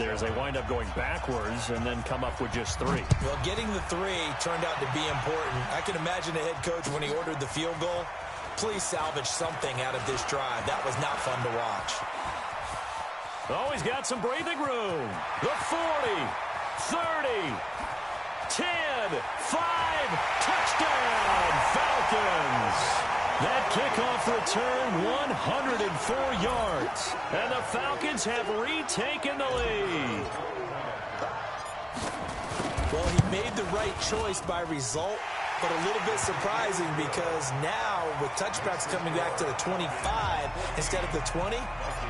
there as they wind up going backwards and then come up with just 3. Well, getting the 3 turned out to be important. I can imagine the head coach when he ordered the field goal. Please salvage something out of this drive. That was not fun to watch. Oh, he's got some breathing room. The 40, 30, 10, 5, touchdown, Falcons. That kickoff return, 104 yards. And the Falcons have retaken the lead. Well, he made the right choice by result, but a little bit surprising because now with touchbacks coming back to the 25 instead of the 20,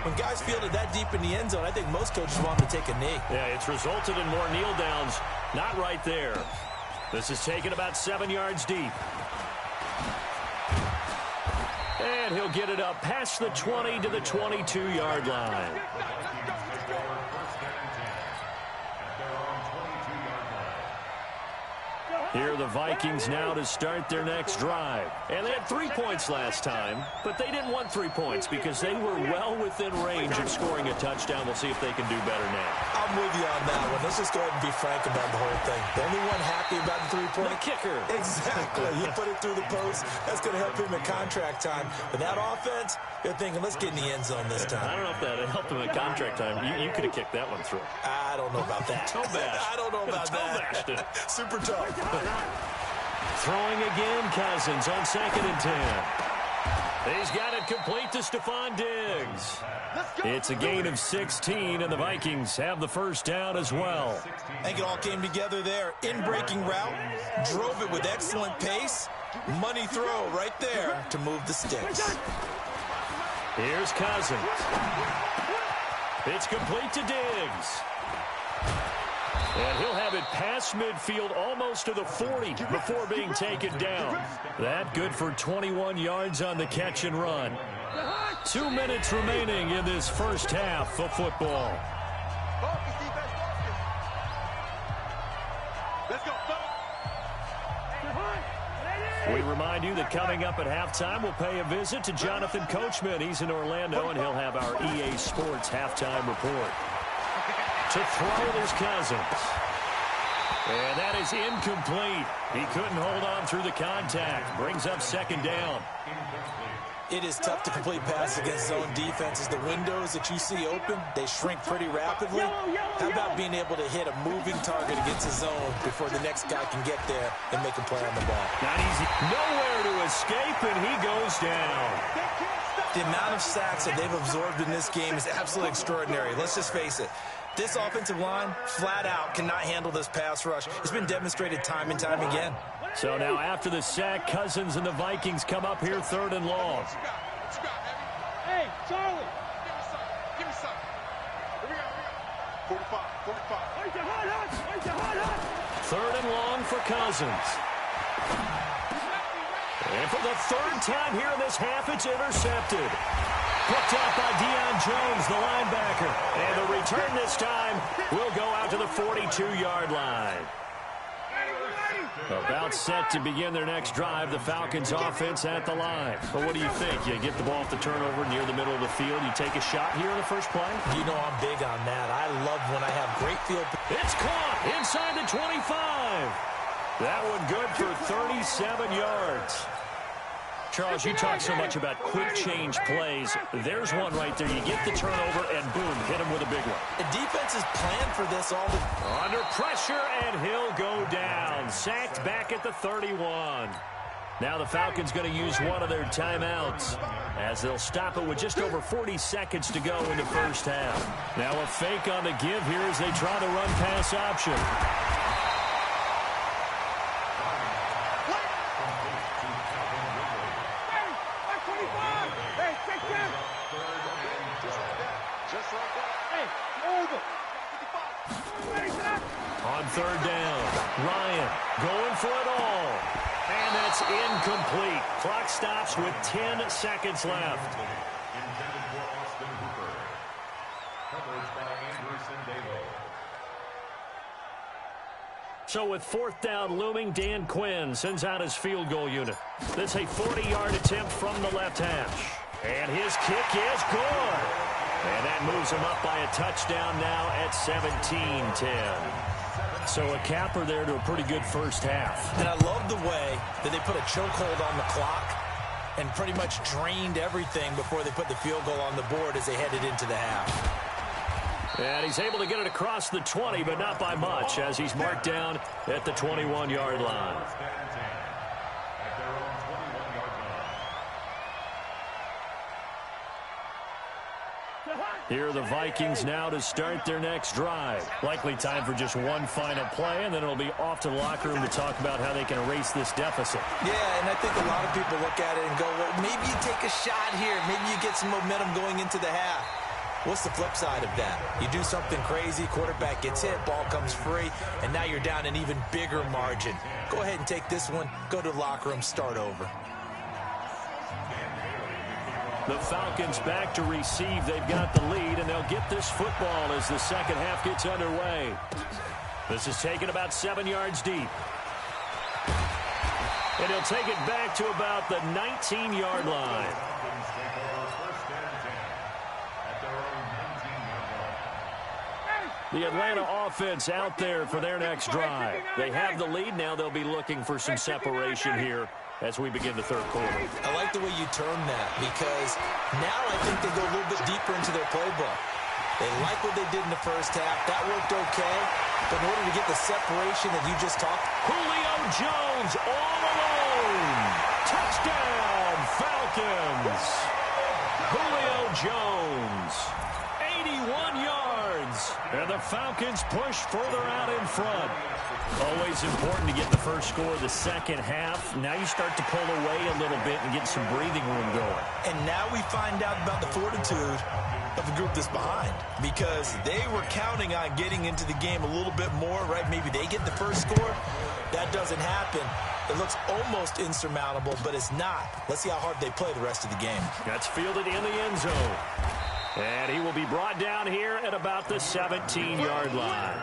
when guys fielded that deep in the end zone, I think most coaches want them to take a knee. Yeah, it's resulted in more kneel downs. Not right there. This is taken about 7 yards deep. And he'll get it up past the 20 to the 22-yard line. Here are the Vikings now to start their next drive. And they had 3 points last time, but they didn't want 3 points because they were well within range of scoring a touchdown. We'll see if they can do better now. I'm with you on that one. Let's just go ahead and be frank about the whole thing. The only one happy about the 3-point. The kicker. Exactly. You put it through the post. That's going to help him at contract time. But that offense, they're thinking, let's get in the end zone this time. I don't know if that helped him at contract time. You could have kicked that one through. I don't know about that. Toe bash. I don't know about that. Super tough. Throwing again, Cousins on 2nd and 10. He's got it complete to Stephon Diggs. It's a gain of 16, and the Vikings have the first down as well. I think it all came together there. In-breaking route, drove it with excellent pace. Money throw right there to move the sticks. Here's Cousins. It's complete to Diggs. And he'll have it past midfield almost to the 40 before being taken down. That good for 21 yards on the catch and run. 2 minutes remaining in this first half of football. We remind you that coming up at halftime, we'll pay a visit to Jonathan Coachman. He's in Orlando, and he'll have our EA Sports halftime report. To throw, there's Cousins. And that is incomplete. He couldn't hold on through the contact. Brings up 2nd down. It is tough to complete passes against zone defenses. The windows that you see open, they shrink pretty rapidly. How about being able to hit a moving target against a zone before the next guy can get there and make a play on the ball? Not easy. Nowhere to escape, and he goes down. The amount of sacks that they've absorbed in this game is absolutely extraordinary. Let's just face it. This offensive line, flat out, cannot handle this pass rush. It's been demonstrated time and time again. So now after the sack, Cousins and the Vikings come up here 3rd and long. Hey, Charlie. Give me some. Here we go. 45. 3rd and long for Cousins. And for the 3rd time here in this half, it's intercepted. Picked up by Deion Jones, the linebacker. And the return this time will go out to the 42-yard line. About set to begin their next drive. The Falcons offense at the line. But what do you think? You get the ball off the turnover near the middle of the field. You take a shot here in the first play? You know I'm big on that. I love when I have great field. It's caught inside the 25. That one good for 37 yards. Charles, you talk so much about quick change plays. There's one right there. You get the turnover, and boom, hit him with a big one. The defense is planned for this all the under pressure, and he'll go down. Sacked back at the 31. Now the Falcons going to use one of their timeouts as they'll stop it with just over 40 seconds to go in the first half. Now a fake on the give here as they try the run-pass option. On 3rd down, Ryan going for it all. And that's incomplete. Clock stops with 10 seconds left. So with 4th down looming, Dan Quinn sends out his field goal unit. That's a 40-yard attempt from the left hash. And his kick is good. And that moves them up by a touchdown now at 17-10. So a capper there to a pretty good first half. And I love the way that they put a chokehold on the clock and pretty much drained everything before they put the field goal on the board as they headed into the half. And he's able to get it across the 20, but not by much, as he's marked down at the 21-yard line. Here are the Vikings now to start their next drive. Likely time for just one final play, and then it'll be off to the locker room to talk about how they can erase this deficit. Yeah, and I think a lot of people look at it and go, well, maybe you take a shot here. Maybe you get some momentum going into the half. What's the flip side of that? You do something crazy, quarterback gets hit, ball comes free, and now you're down an even bigger margin. Go ahead and take this one, go to the locker room, start over. The Falcons back to receive. They've got the lead, and they'll get this football as the second half gets underway. This is taken about 7 yards deep. And he'll take it back to about the 19-yard line. The Atlanta offense out there for their next drive. They have the lead. Now they'll be looking for some separation here as we begin the third quarter. I like the way you term that, because now I think they go a little bit deeper into their playbook. They like what they did in the first half. That worked okay. But in order to get the separation that you just talked, Julio Jones all alone. Touchdown, Falcons. Julio Jones, 81 yards. And the Falcons push further out in front. Always important to get the first score of the second half. Now you start to pull away a little bit and get some breathing room going. And now we find out about the fortitude of the group that's behind, because they were counting on getting into the game a little bit more, right? Maybe they get the first score. That doesn't happen. It looks almost insurmountable, but it's not. Let's see how hard they play the rest of the game. That's fielded in the end zone. And he will be brought down here at about the 17-yard line.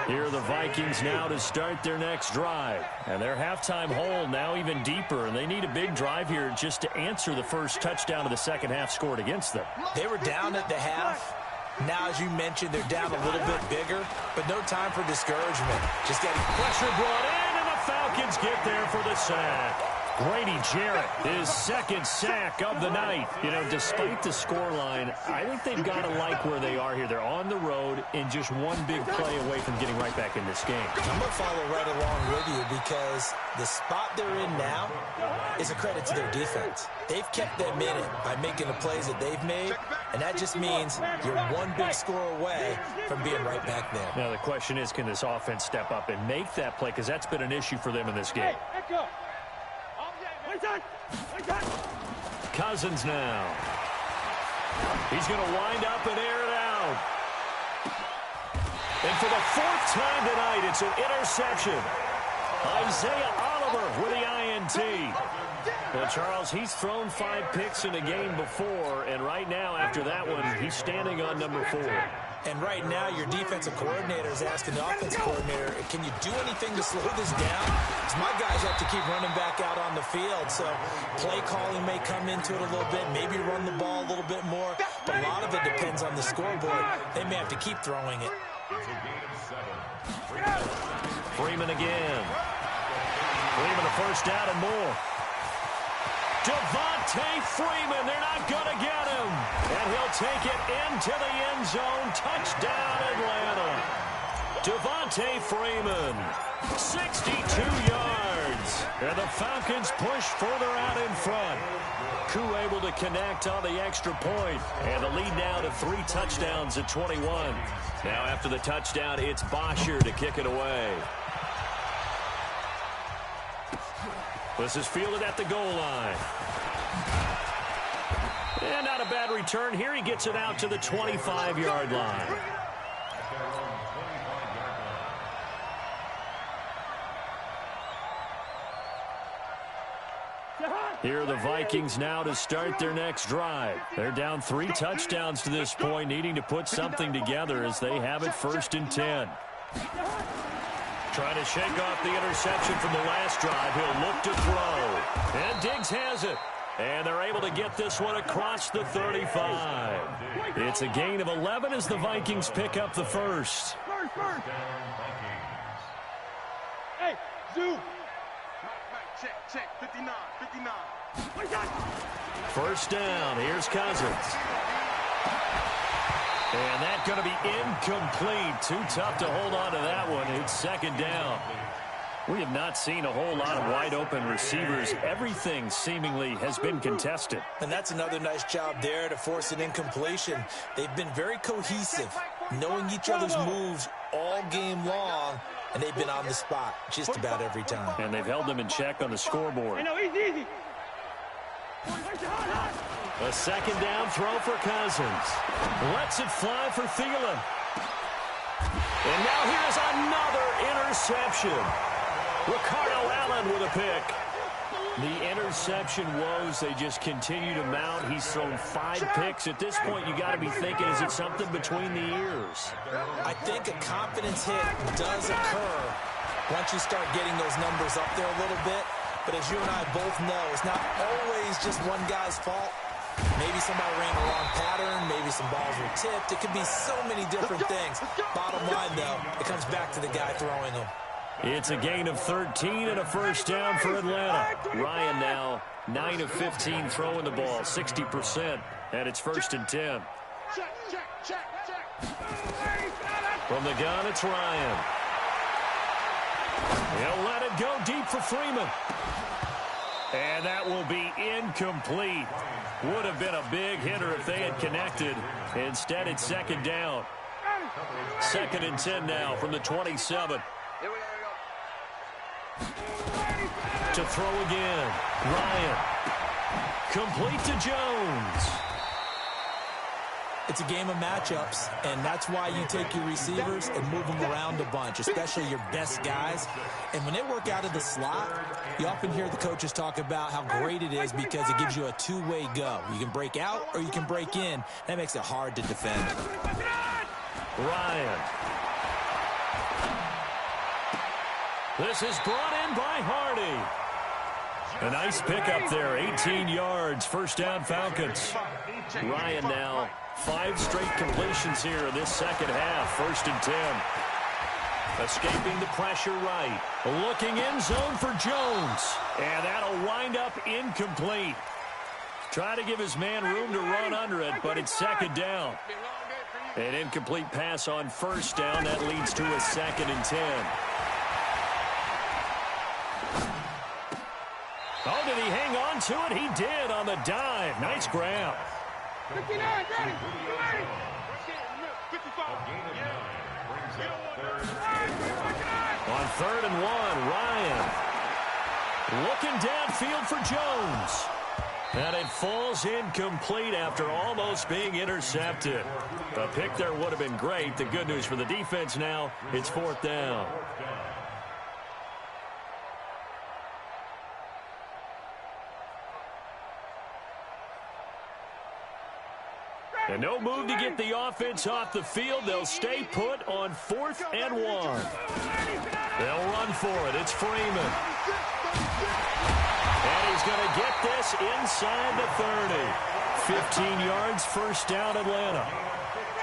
Here are the Vikings now to start their next drive. And their halftime hole now even deeper. And they need a big drive here just to answer the first touchdown of the second half scored against them. They were down at the half. Now, as you mentioned, they're down a little bit bigger, but no time for discouragement. Just getting pressure brought in, and the Falcons get there for the sack. Grady Jarrett, his second sack of the night. You know, despite the scoreline, I think they've got to like where they are here. They're on the road and just one big play away from getting right back in this game. I'm going to follow right along with you, because the spot they're in now is a credit to their defense. They've kept them in it by making the plays that they've made, and that just means you're one big score away from being right back there. Now, the question is, can this offense step up and make that play? Because that's been an issue for them in this game. Cousins now. He's going to wind up and air it out. And for the fourth time tonight, it's an interception. Isaiah Oliver with the INT. Well, Charles, he's thrown 5 picks in a game before, and right now, after that one, he's standing on number 4. And right now, your defensive coordinator is asking the offensive coordinator, can you do anything to slow this down? Because my guys have to keep running back out on the field. So play calling may come into it a little bit, maybe run the ball a little bit more. But a lot of it depends on the scoreboard. They may have to keep throwing it. Freeman again. Freeman a first down and more. Devontae Freeman, they're not going to get him. And he'll take it into the end zone. Touchdown, Atlanta. Devontae Freeman, 62 yards. And the Falcons push further out in front. Koo able to connect on the extra point. And the lead now to 3 touchdowns at 21. Now after the touchdown, it's Bosher to kick it away. This is fielded at the goal line. And not a bad return here. He gets it out to the 25-yard line. Here are the Vikings now to start their next drive. They're down 3 touchdowns to this point, needing to put something together as they have it 1st and 10. Trying to shake off the interception from the last drive. He'll look to throw. And Diggs has it. And they're able to get this one across the 35. It's a gain of 11 as the Vikings pick up the first. Hey, Zoo. Check, 59. First down, here's Cousins. And that's going to be incomplete. Too tough to hold on to that one. It's second down. We have not seen a whole lot of wide-open receivers. Everything seemingly has been contested. And that's another nice job there to force an incompletion. They've been very cohesive, knowing each other's moves all game long, and they've been on the spot just about every time. And they've held them in check on the scoreboard. Easy. A second down throw for Cousins. Lets it fly for Thielen. And now here's another interception. Ricardo Allen with a pick. The interception woes, they just continue to mount. He's thrown 5 picks. At this point, you got to be thinking, is it something between the ears? I think a confidence hit does occur once you start getting those numbers up there a little bit. But as you and I both know, it's not always just one guy's fault. Maybe somebody ran the wrong pattern. Maybe some balls were tipped. It could be so many different things. Bottom line, though, it comes back to the guy throwing them. It's a gain of 13 and a first down for Atlanta. Ryan now 9 of 15 throwing the ball, 60%, and it's first and 10. From the gun, it's Ryan. He'll let it go deep for Freeman. And that will be incomplete. Would have been a big hitter if they had connected. Instead, it's second down. Second and 10 now from the 27. To throw again. Ryan. Complete to Jones. It's a game of matchups, and that's why you take your receivers and move them around a bunch, especially your best guys. And when they work out of the slot, you often hear the coaches talk about how great it is because it gives you a two-way go. You can break out or you can break in. That makes it hard to defend. Ryan. This is brought in by Hardy. A nice pickup there, 18 yards, first down Falcons. Ryan now 5 straight completions here in this second half, first and 10. Escaping the pressure right. Looking in zone for Jones. And that'll wind up incomplete. Try to give his man room to run under it, but it's second down. An incomplete pass on first down. That leads to a second and 10. Oh, did he hang on to it? He did on the dive. Nice grab. 59, ready. On third and 1, Ryan. Looking downfield for Jones. And it falls incomplete after almost being intercepted. A pick there would have been great. The good news for the defense now, it's fourth down. And no move to get the offense off the field. They'll stay put on 4th and 1. They'll run for it. It's Freeman. And he's going to get this inside the 30. 15 yards, first down Atlanta.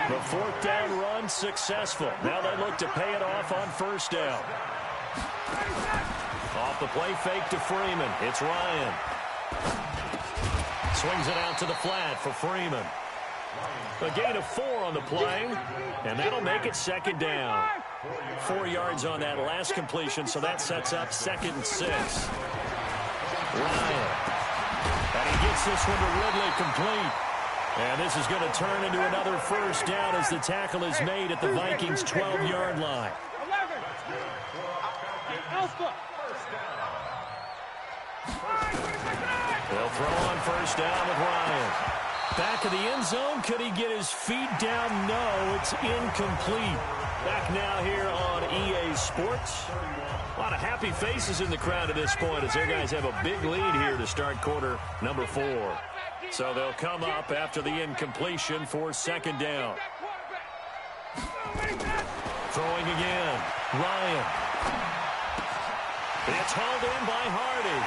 The fourth down run successful. Now they look to pay it off on first down. Off the play fake to Freeman. It's Ryan. Swings it out to the flat for Freeman. A gain of 4 on the play, and that'll make it second down. 4 yards on that last completion, so that sets up second and 6. Ryan. And he gets this one to Ridley complete. And this is going to turn into another first down as the tackle is made at the Vikings' 12-yard line. 11. Alpha. They'll throw on first down with Ryan. Back of the end zone. Could he get his feet down? No, it's incomplete. Back now here on EA Sports. A lot of happy faces in the crowd at this point as their guys have a big lead here to start quarter number 4. So they'll come up after the incompletion for second down. Throwing again. Ryan. It's hauled in by Hardy.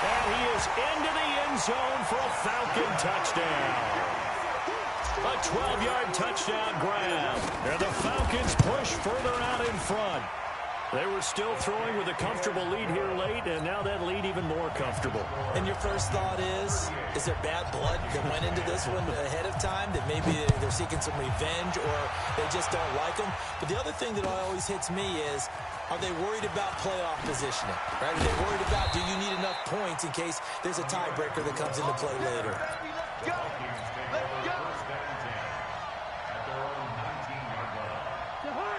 And he is into the end zone for a Falcon touchdown. A 12-yard touchdown grab. And the Falcons push further out in front. They were still throwing with a comfortable lead here late, and now that lead even more comfortable. And your first thought is there bad blood that went into this one ahead of time, that maybe they're seeking some revenge or they just don't like them? But the other thing that always hits me is, are they worried about playoff positioning? Right? Are they worried about, do you need enough points in case there's a tiebreaker that comes into play later?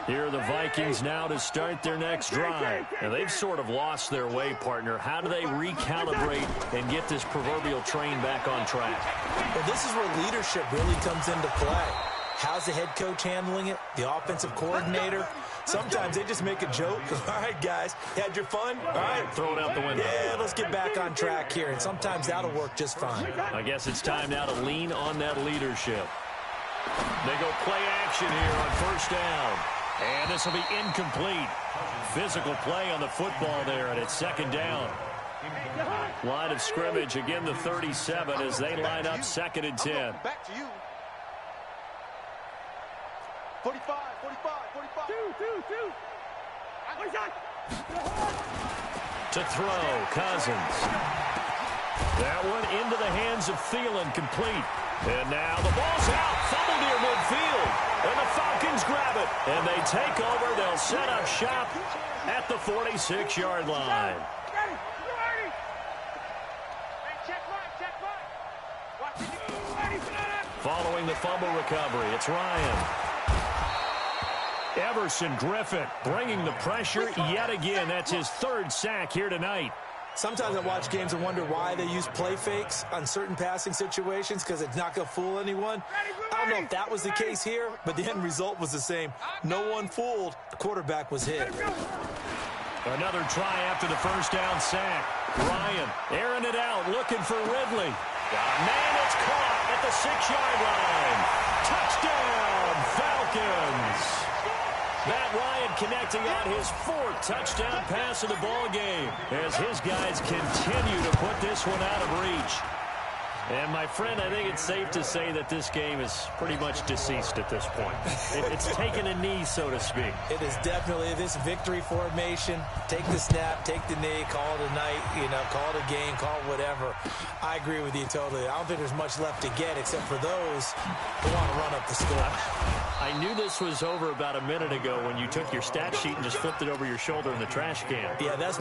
Here are the Vikings now to start their next drive. And they've sort of lost their way, partner. How do they recalibrate and get this proverbial train back on track? Well, this is where leadership really comes into play. How's the head coach handling it? The offensive coordinator? Sometimes they just make a joke. All right, guys, had your fun? All right. Throw it out the window. Yeah, let's get back on track here. And sometimes that'll work just fine. I guess it's time now to lean on that leadership. They go play action here on first down. And this will be incomplete. Physical play on the football there, and it's second down. Line of scrimmage, again the 37 as they line up second and 10. Back to you. 45, 45, 45. Two. To throw, Cousins. That one into the hands of Thielen, complete. And now the ball's out, fumbled near midfield. And the Falcons grab it, and they take over. They'll set up shop at the 46-yard line. Following the fumble recovery, it's Ryan. Everson Griffin bringing the pressure yet again. That's his third sack here tonight. Sometimes I watch games and wonder why they use play fakes on certain passing situations, because it's not going to fool anyone. I don't know if that was the case here, but the end result was the same. No one fooled. The quarterback was hit. Another try after the first down sack. Ryan airing it out, looking for Ridley. Man, it's caught at the 6-yard line. Touchdown, Falcons. Matt Ryan connecting on his fourth touchdown pass of the ball game as his guys continue to put this one out of reach. And, my friend, I think it's safe to say that this game is pretty much deceased at this point. It's taken a knee, so to speak. It is definitely this victory formation. Take the snap, take the knee, call it a night, call it a game, call it whatever. I agree with you totally. I don't think there's much left to get except for those who want to run up the score. I knew this was over about a minute ago when you took your stat sheet and just flipped it over your shoulder in the trash can. Yeah, that's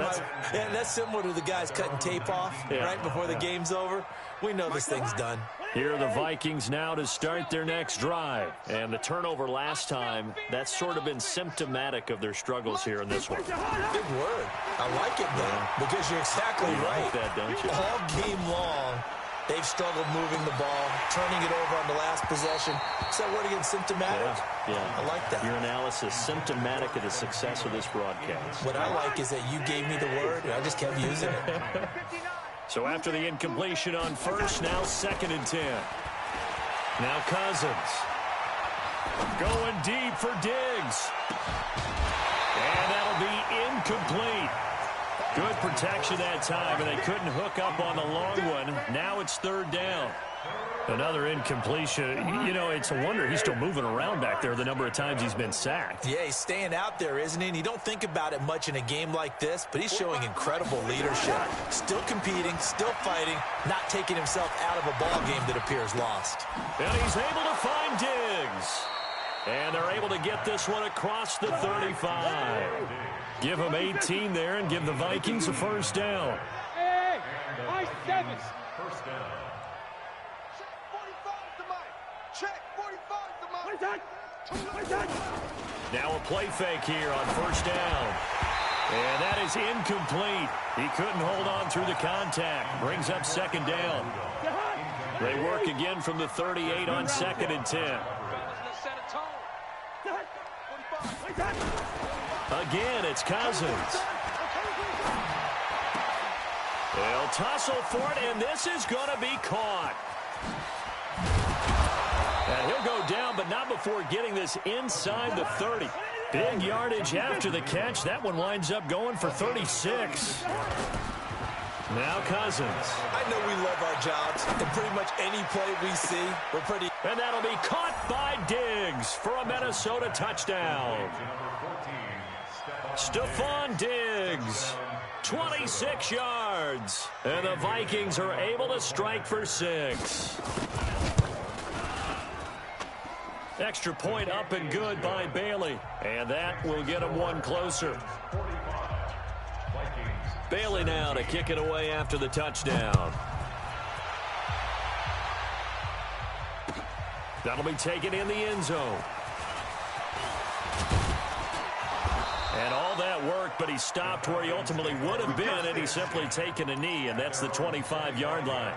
similar to the guys cutting tape off right before the game's over. We know this thing's done. Here are the Vikings now to start their next drive. And the turnover last time, that's sort of been symptomatic of their struggles here in this one. Big word. I like it, though, because you're exactly right. Like that, don't you? All game long, they've struggled moving the ball, turning it over on the last possession. Is that word again, symptomatic? Yeah. I like that. Your analysis, symptomatic of the success of this broadcast. What I like is that you gave me the word, and I just kept using it. So after the incompletion on first, now second and 10. Now Cousins. Going deep for Diggs. And that'll be incomplete. Good protection that time, and they couldn't hook up on the long one. Now it's third down. Another incompletion. It's a wonder he's still moving around back there the number of times he's been sacked. Yeah, he's staying out there, isn't he? And you don't think about it much in a game like this, but he's showing incredible leadership. Still competing, still fighting, not taking himself out of a ball game that appears lost. And he's able to find Diggs. And they're able to get this one across the 35. Give them 18 there and give the Vikings a first down. Hey, my sevens. First down. Check 45 to mine. Now a play fake here on first down. And that is incomplete. He couldn't hold on through the contact. Brings up second down. They work again from the 38 on second and 10. Again, it's Cousins. They'll tussle for it, and this is going to be caught. And he'll go down, but not before getting this inside the 30. Big yardage after the catch. That one winds up going for 36. Now Cousins. I know we love our jobs, and pretty much any play we see, we're pretty... And that'll be caught by Diggs for a Minnesota touchdown. Stephon Diggs, 26 yards. And the Vikings are able to strike for 6. Extra point up and good by Bailey. And that will get him one closer. Bailey now to kick it away after the touchdown. That'll be taken in the end zone. And all that work, but he stopped where he ultimately would have been, and he's simply taken a knee, and that's the 25-yard line.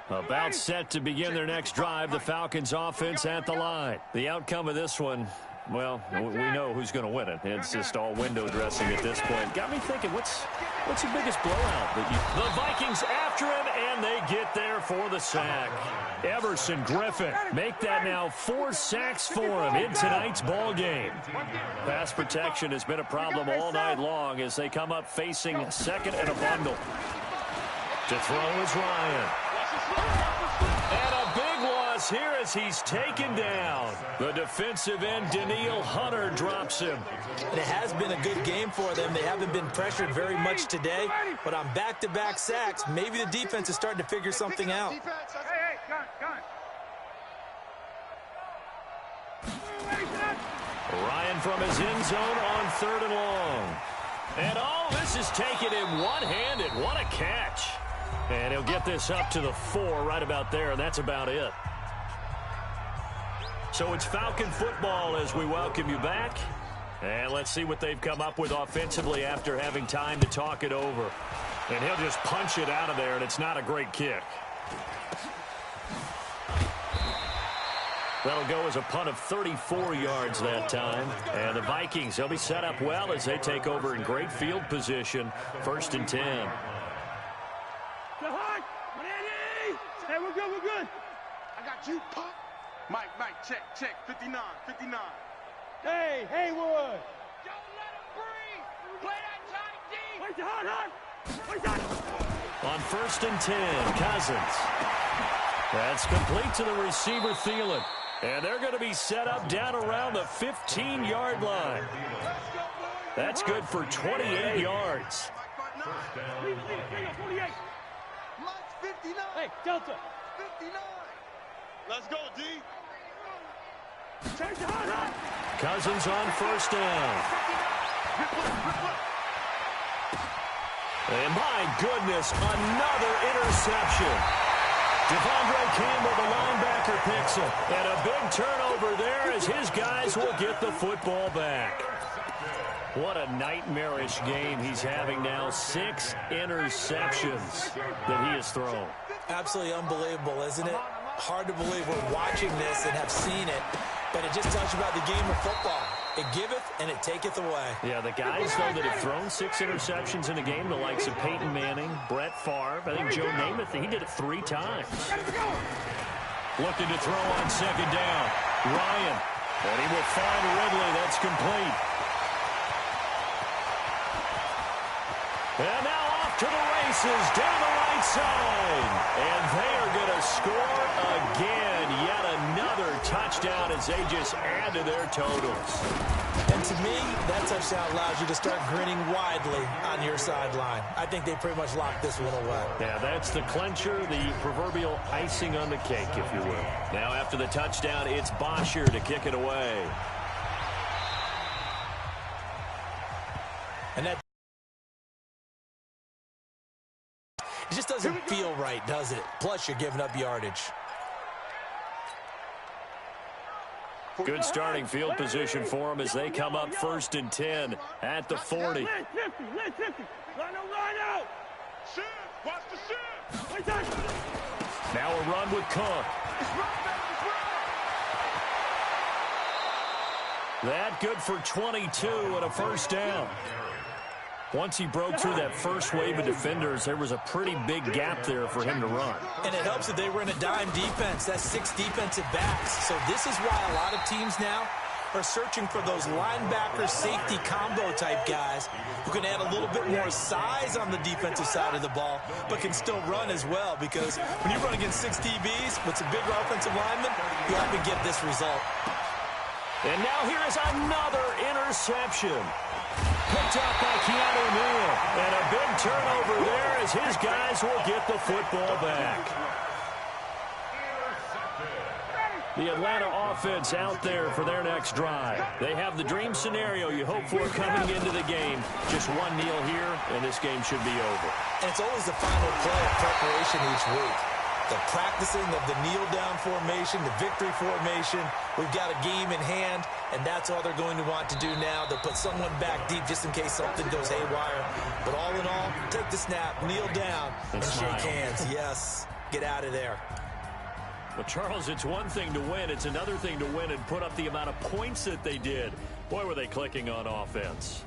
About set to begin their next drive, the Falcons offense at the line. The outcome of this one, well, we know who's going to win it. It's just all window dressing at this point. Got me thinking, what's the biggest blowout? The Vikings after him, and they get there for the sack. Everson Griffin make that now 4 sacks for him in tonight's ball game. Pass protection has been a problem all night long as they come up facing second and a bundle. To throw is Ryan. And a big loss here as he's taken down. The defensive end, Daniil Hunter, drops him. And it has been a good game for them. They haven't been pressured very much today, but on back-to-back sacks, maybe the defense is starting to figure something out. Ryan from his end zone on 3rd and long. And oh, this is taken in one-handed. What a catch. And he'll get this up to the 4 right about there, and that's about it. So it's Falcon football as we welcome you back. And let's see what they've come up with offensively after having time to talk it over. And he'll just punch it out of there, and it's not a great kick. That'll go as a punt of 34 yards that time. And the Vikings, they'll be set up well as they take over in great field position. 1st and 10. Hey, we're good. I got you, Pop. Mike, check, 59. Hey, Haywood. Don't let him breathe. Play that tight D. Wait, hard. On 1st and 10, Cousins. That's complete to the receiver, Thielen. And they're going to be set up down around the 15-yard line. That's good for 28 yards. 48. Mike's 59. Hey, Delta. 59. Let's go, D. Cousins on 1st down. And my goodness, another interception. Devondre Campbell, the linebacker, picks him. And a big turnover there as his guys will get the football back. What a nightmarish game he's having now. 6 interceptions that he has thrown. Absolutely unbelievable, isn't it? Hard to believe we're watching this and have seen it, but it just tells you about the game of football. It giveth and it taketh away. Yeah, the guys, though, that have thrown 6 interceptions in a game, the likes of Peyton Manning, Brett Favre, I think Joe Namath, he did it 3 times. Looking to throw on 2nd down. Ryan, and he will find Ridley. That's complete. And now off to the races down the right side. And they are going to score again. Yet another touchdown as they just add to their totals. And to me, that touchdown allows you to start grinning widely on your sideline. I think they pretty much locked this one away. Yeah, that's the clincher, the proverbial icing on the cake, if you will. Now after the touchdown, it's Bosher to kick it away. And that it just doesn't feel right, does it? Plus, you're giving up yardage. Good starting field position for them as they come up 1st and 10 at the 40. Line out. Watch the shift. Now a run with Cook. That good for 22 and a 1st down. Once he broke through that first wave of defenders, there was a pretty big gap there for him to run. And it helps that they were in a dime defense. That's 6 defensive backs. So this is why a lot of teams now are searching for those linebacker safety combo type guys who can add a little bit more size on the defensive side of the ball, but can still run as well, because when you run against 6 DBs with some bigger offensive linemen, you often get this result. And now here is another interception. Picked up by Keanu Neal. And a big turnover there as his guys will get the football back. The Atlanta offense out there for their next drive. They have the dream scenario you hope for coming into the game. Just one kneel here, and this game should be over. And it's always the final play of preparation each week. The practicing of the kneel-down formation, the victory formation. We've got a game in hand, and that's all they're going to want to do now. They'll put someone back deep just in case something goes haywire. But all in all, take the snap, kneel down, and shake hands. Yes, get out of there. Well, Charles, it's one thing to win. It's another thing to win and put up the amount of points that they did. Boy, were they clicking on offense.